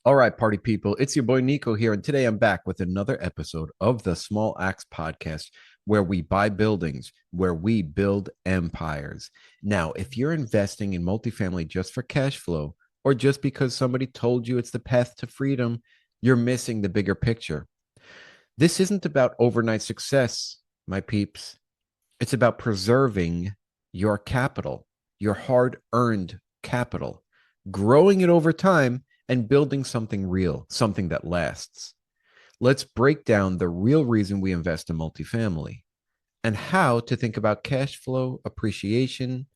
All right, party people, it's your boy Nico here, and today I'm back with another episode of the Small Axe Podcast, where we buy buildings, where we build empires. Now, if you're investing in multifamily just for cash flow, or just because somebody told you it's the path to freedom, you're missing the bigger picture. This isn't about overnight success, my peeps. It's about preserving your capital, your hard earned capital, growing it over time and building something real, something that lasts. Let's break down the real reason we invest in multifamily and how to think about cash flow, appreciation,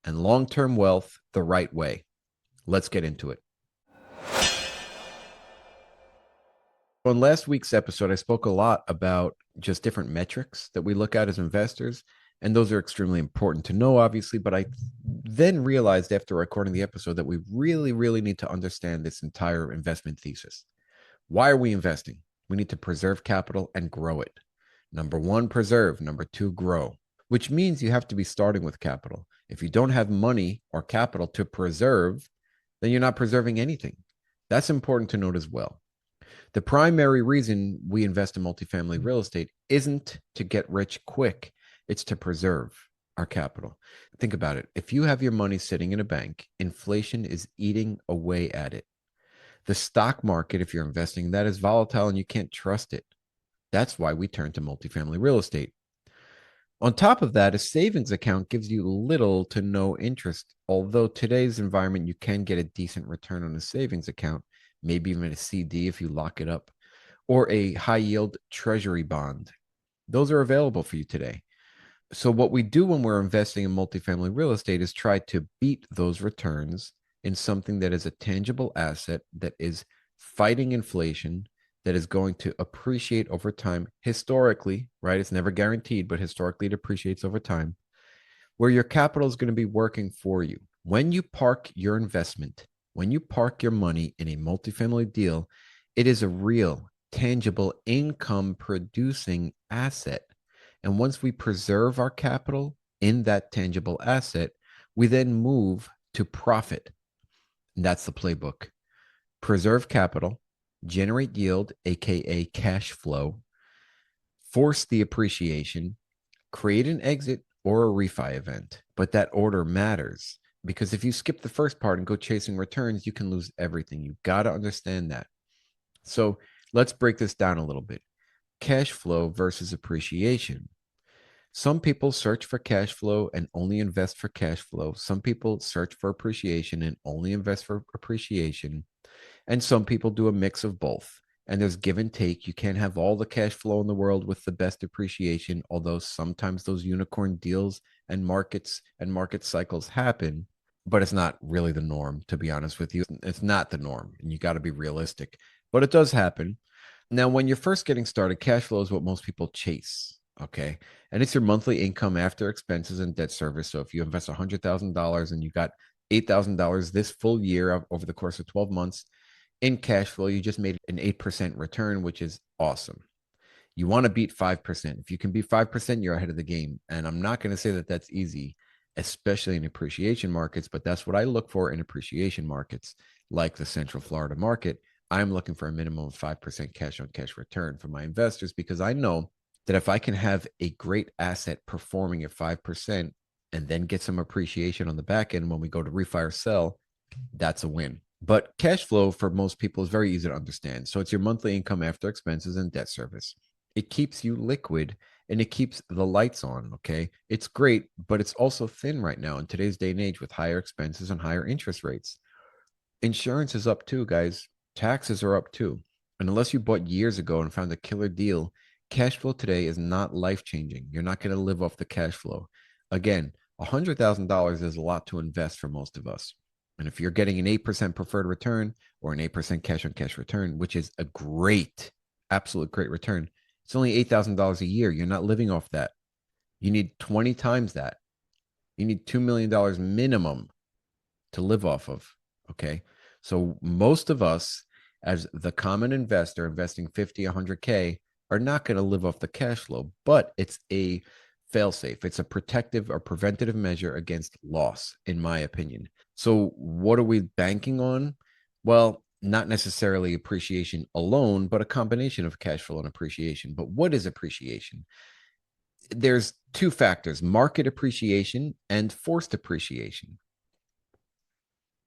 and long term wealth the right way. Let's get into it. On last week's episode, I spoke a lot about just different metrics that we look at as investors. And those are extremely important to know, obviously. But I then realized after recording the episode that we really, really need to understand this entire investment thesis. Why are we investing? We need to preserve capital and grow it. Number one, preserve. Number two, grow, which means you have to be starting with capital. If you don't have money or capital to preserve, then you're not preserving anything. That's important to note as well. The primary reason we invest in multifamily real estate isn't to get rich quick, it's to preserve our capital. Think about it. If you have your money sitting in a bank, inflation is eating away at it. The stock market, if you're investing in that, is volatile and you can't trust it. That's why we turn to multifamily real estate. On top of that, a savings account gives you little to no interest. Although today's environment, you can get a decent return on a savings account, maybe even a CD if you lock it up, or a high yield treasury bond. Those are available for you today. So, what we do when we're investing in multifamily real estate is try to beat those returns in something that is a tangible asset that is fighting inflation, that is going to appreciate over time historically, right? It's never guaranteed, but historically it appreciates over time, where your capital is going to be working for you. When you park your investment, when you park your money in a multifamily deal, it is a real, tangible income producing asset. And once we preserve our capital in that tangible asset, we then move to profit. And that's the playbook. Preserve capital, generate yield, aka cash flow, force the appreciation, create an exit or a refi event. But that order matters because if you skip the first part and go chasing returns, you can lose everything. You got to understand that. So let's break this down a little bit. Cash flow versus appreciation. Some people search for cash flow and only invest for cash flow. Some people search for appreciation and only invest for appreciation. And some people do a mix of both. And there's give and take. You can't have all the cash flow in the world with the best appreciation, although sometimes those unicorn deals and market cycles happen, but it's not really the norm, to be honest with you. It's not the norm, and you got to be realistic, but it does happen. Now, when you're first getting started, cash flow is what most people chase. Okay. And it's your monthly income after expenses and debt service. So if you invest $100,000 and you got $8,000 this full year over the course of 12 months, in cash flow, you just made an 8% return, which is awesome. You want to beat 5%. If you can beat 5%, you're ahead of the game. And I'm not going to say that that's easy, especially in appreciation markets, but that's what I look for in appreciation markets, like the Central Florida market. I'm looking for a minimum of 5% cash on cash return for my investors because I know that if I can have a great asset performing at 5% and then get some appreciation on the back end when we go to refi or sell, that's a win. But cash flow for most people is very easy to understand. So it's your monthly income after expenses and debt service. It keeps you liquid and it keeps the lights on. Okay. It's great, but it's also thin right now in today's day and age with higher expenses and higher interest rates. Insurance is up too, guys. Taxes are up too. And unless you bought years ago and found a killer deal, cash flow today is not life changing. You're not going to live off the cash flow. Again, $100,000 is a lot to invest for most of us. And if you're getting an 8% preferred return or an 8% cash on cash return, which is a great, absolute great return, it's only $8,000 a year. You're not living off that. You need 20 times that. You need $2 million minimum to live off of. Okay. So most of us, as the common investor investing 50, 100K, are not going to live off the cash flow, but it's a fail-safe. It's a protective or preventative measure against loss, in my opinion. So what are we banking on? Well, not necessarily appreciation alone, but a combination of cash flow and appreciation. But what is appreciation? There's two factors: market appreciation and forced appreciation.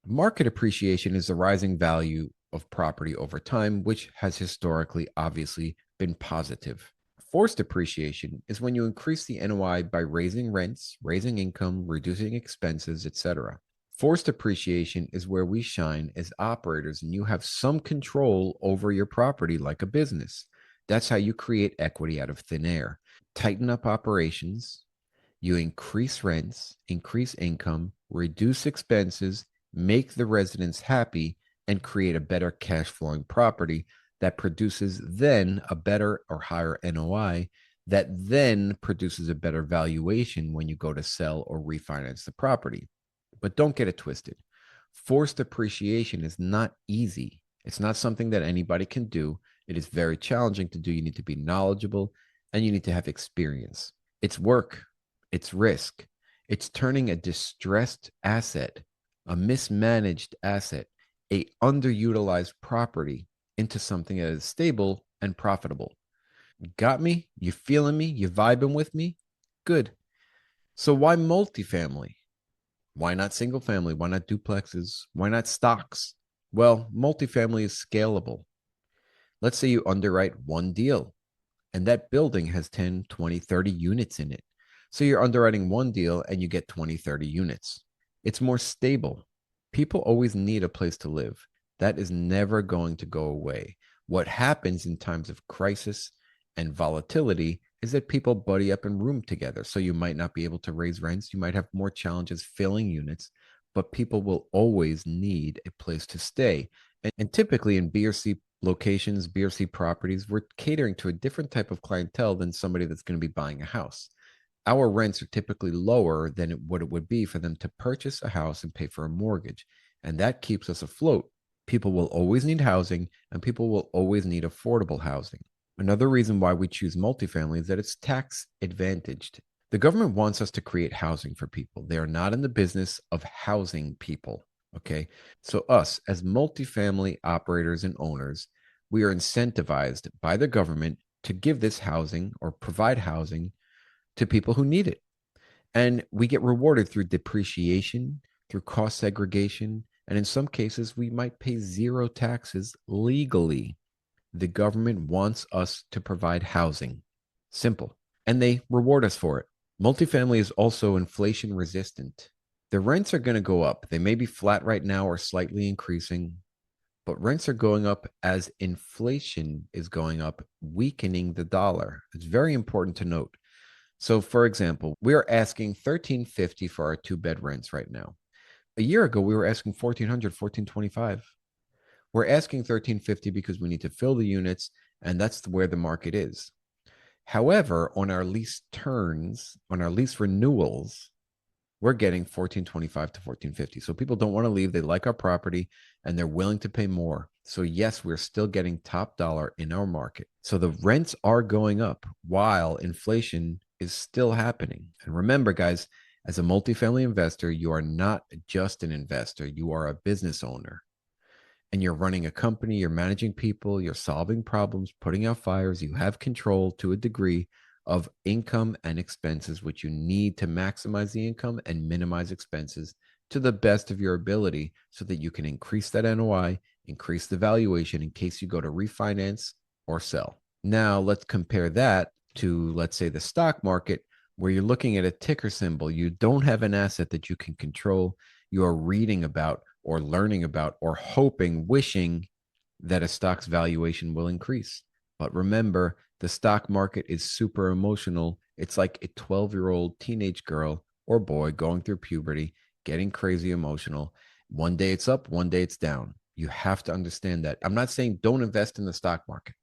Market appreciation is the rising value of property over time, which has historically obviously been positive. Forced appreciation is when you increase the NOI by raising rents, raising income, reducing expenses, etc. Forced appreciation is where we shine as operators and you have some control over your property like a business. That's how you create equity out of thin air. Tighten up operations, you increase rents, increase income, reduce expenses, make the residents happy, and create a better cash flowing property that produces then a better or higher NOI that then produces a better valuation when you go to sell or refinance the property. But don't get it twisted. Forced appreciation is not easy. It's not something that anybody can do. It is very challenging to do. You need to be knowledgeable and you need to have experience. It's work, it's risk, it's turning a distressed asset, a mismanaged asset, a underutilized property into something that is stable and profitable. Got me? You feeling me? You vibing with me? Good. So why multifamily? Why not single family? Why not duplexes? Why not stocks? Well, multifamily is scalable. Let's say you underwrite one deal and that building has 10, 20, 30 units in it. So you're underwriting one deal and you get 20, 30 units. It's more stable. People always need a place to live. That is never going to go away. What happens in times of crisis and volatility is that people buddy up and room together. So you might not be able to raise rents. You might have more challenges filling units, but people will always need a place to stay. And typically in B or C locations, B or C properties, we're catering to a different type of clientele than somebody that's going to be buying a house. Our rents are typically lower than what it would be for them to purchase a house and pay for a mortgage. And that keeps us afloat. People will always need housing and people will always need affordable housing. Another reason why we choose multifamily is that it's tax advantaged. The government wants us to create housing for people. They are not in the business of housing people. Okay. So, us as multifamily operators and owners, we are incentivized by the government to give this housing or provide housing to people who need it. And we get rewarded through depreciation, through cost segregation, and in some cases, we might pay zero taxes legally. The government wants us to provide housing. Simple. And they reward us for it. Multifamily is also inflation resistant. The rents are going to go up. They may be flat right now or slightly increasing, but rents are going up as inflation is going up, weakening the dollar. It's very important to note. So, for example, we are asking $1,350 for our two-bed rents right now. A year ago, we were asking $1,400, $1,425. We're asking $1,350 because we need to fill the units, and that's where the market is. However, on our lease turns, on our lease renewals, we're getting 1425 to 1450. So people don't want to leave. They like our property and they're willing to pay more. So yes, we're still getting top dollar in our market. So the rents are going up while inflation is still happening. And remember, guys, as a multifamily investor, you are not just an investor, you are a business owner. And you're running a company, you're managing people, you're solving problems, putting out fires, you have control to a degree of income and expenses, which you need to maximize the income and minimize expenses to the best of your ability so that you can increase that NOI, increase the valuation in case you go to refinance or sell. Now, let's compare that to, let's say, the stock market, where you're looking at a ticker symbol. You don't have an asset that you can control. You are reading about or learning about or hoping, wishing that a stock's valuation will increase. But remember, the stock market is super emotional. It's like a 12-year-old teenage girl or boy going through puberty, getting crazy emotional. One day it's up, one day it's down. You have to understand that. I'm not saying don't invest in the stock market.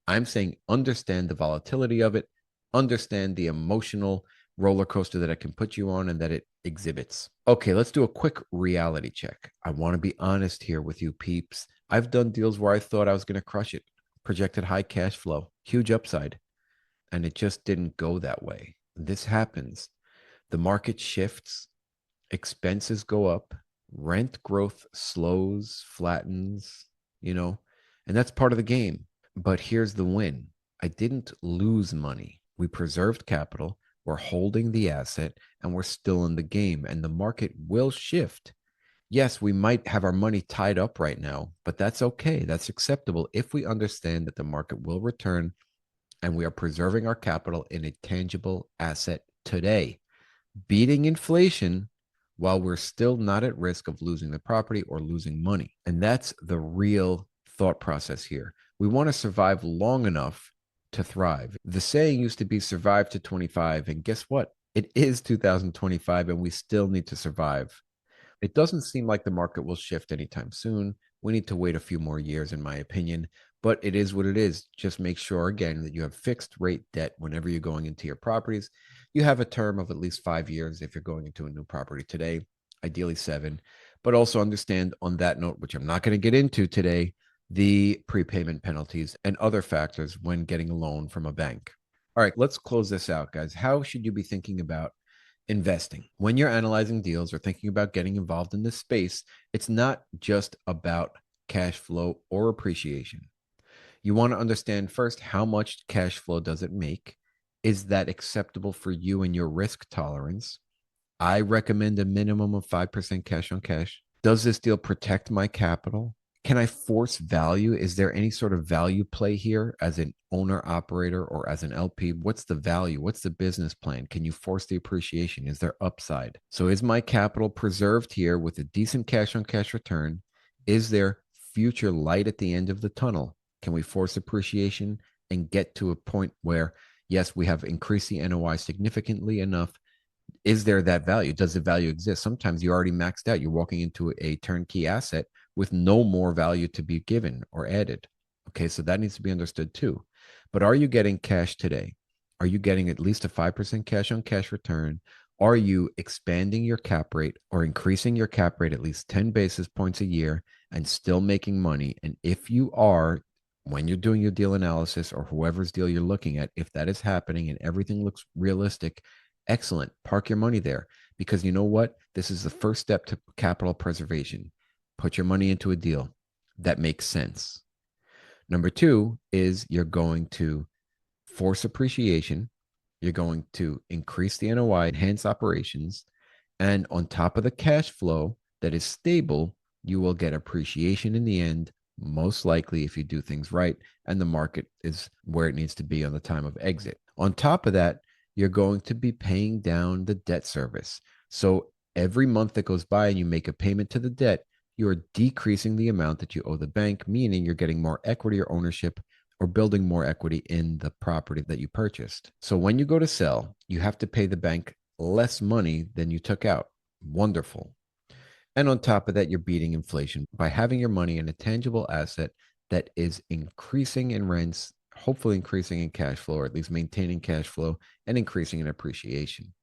I'm saying understand the volatility of it, understand the emotional roller coaster that it can put you on and that it exhibits. Okay, let's do a quick reality check. I want to be honest here with you, peeps. I've done deals where I thought I was going to crush it, projected high cash flow, huge upside, and it just didn't go that way. This happens. The market shifts, expenses go up, rent growth slows, flattens, and that's part of the game. But here's the win. I didn't lose money. We preserved capital. We're holding the asset and we're still in the game, and the market will shift. Yes, we might have our money tied up right now, but that's okay. That's acceptable if we understand that the market will return and we are preserving our capital in a tangible asset today, beating inflation while we're still not at risk of losing the property or losing money. And that's the real thought process here. We want to survive long enough to thrive. The saying used to be survive to 25. And guess what? It is 2025 and we still need to survive. It doesn't seem like the market will shift anytime soon. We need to wait a few more years, in my opinion, but it is what it is. Just make sure, again, that you have fixed rate debt whenever you're going into your properties. You have a term of at least 5 years if you're going into a new property today, ideally 7. But also understand on that note, which I'm not going to get into today, the prepayment penalties and other factors when getting a loan from a bank. All right, let's close this out, guys. How should you be thinking about investing? When you're analyzing deals or thinking about getting involved in this space, it's not just about cash flow or appreciation. You want to understand first, how much cash flow does it make? Is that acceptable for you and your risk tolerance? I recommend a minimum of 5% cash on cash. Does this deal protect my capital? Can I force value? Is there any sort of value play here as an owner operator or as an LP? What's the value? What's the business plan? Can you force the appreciation? Is there upside? So is my capital preserved here with a decent cash on cash return? Is there future light at the end of the tunnel? Can we force appreciation and get to a point where, yes, we have increased the NOI significantly enough? Is there that value? Does the value exist? Sometimes you're already maxed out. You're walking into a turnkey asset with no more value to be given or added. Okay, so that needs to be understood too. But are you getting cash today? Are you getting at least a 5% cash on cash return? Are you expanding your cap rate or increasing your cap rate at least 10 basis points a year and still making money? And if you are, when you're doing your deal analysis or whoever's deal you're looking at, if that is happening and everything looks realistic, excellent. Park your money there, because you know what? This is the first step to capital preservation. Put your money into a deal that makes sense. Number 2 is you're going to force appreciation. You're going to increase the NOI, enhance operations. And on top of the cash flow that is stable, you will get appreciation in the end, most likely if you do things right and the market is where it needs to be on the time of exit. On top of that, you're going to be paying down the debt service. So every month that goes by and you make a payment to the debt, you're decreasing the amount that you owe the bank, meaning you're getting more equity or ownership or building more equity in the property that you purchased. So when you go to sell, you have to pay the bank less money than you took out. Wonderful. And on top of that, you're beating inflation by having your money in a tangible asset that is increasing in rents, hopefully increasing in cash flow, or at least maintaining cash flow and increasing in appreciation.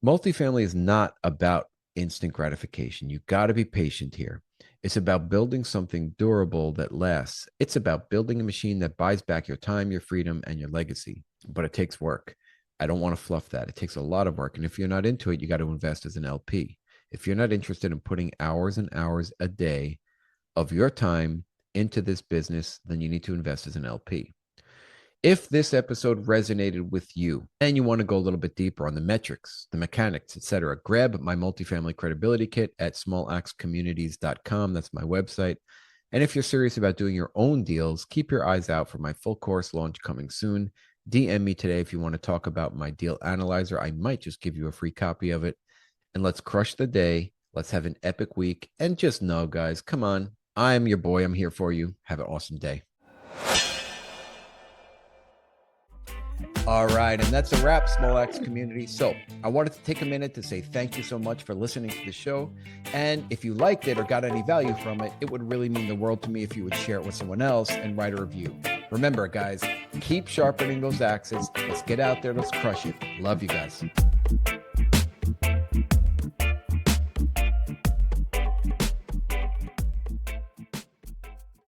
Multifamily is not about instant gratification. You got to be patient here. It's about building something durable that lasts. It's about building a machine that buys back your time, your freedom, and your legacy. But it takes work. I don't want to fluff that. It takes a lot of work. And if you're not into it, you got to invest as an LP. If you're not interested in putting hours and hours a day of your time into this business, then you need to invest as an LP. If this episode resonated with you and you want to go a little bit deeper on the metrics, the mechanics, etc., grab my multifamily credibility kit at smallactscommunities.com. That's my website. And if you're serious about doing your own deals, keep your eyes out for my full course launch coming soon. DM me today if you want to talk about my deal analyzer. I might just give you a free copy of it. And let's crush the day. Let's have an epic week. And just know, guys, come on. I'm your boy. I'm here for you. Have an awesome day. All right, and that's a wrap, Small Acts community. So I wanted to take a minute to say thank you so much for listening to the show. And if you liked it or got any value from it, it would really mean the world to me if you would share it with someone else and write a review. Remember, guys, keep sharpening those axes. Let's get out there. Let's crush it. Love you guys.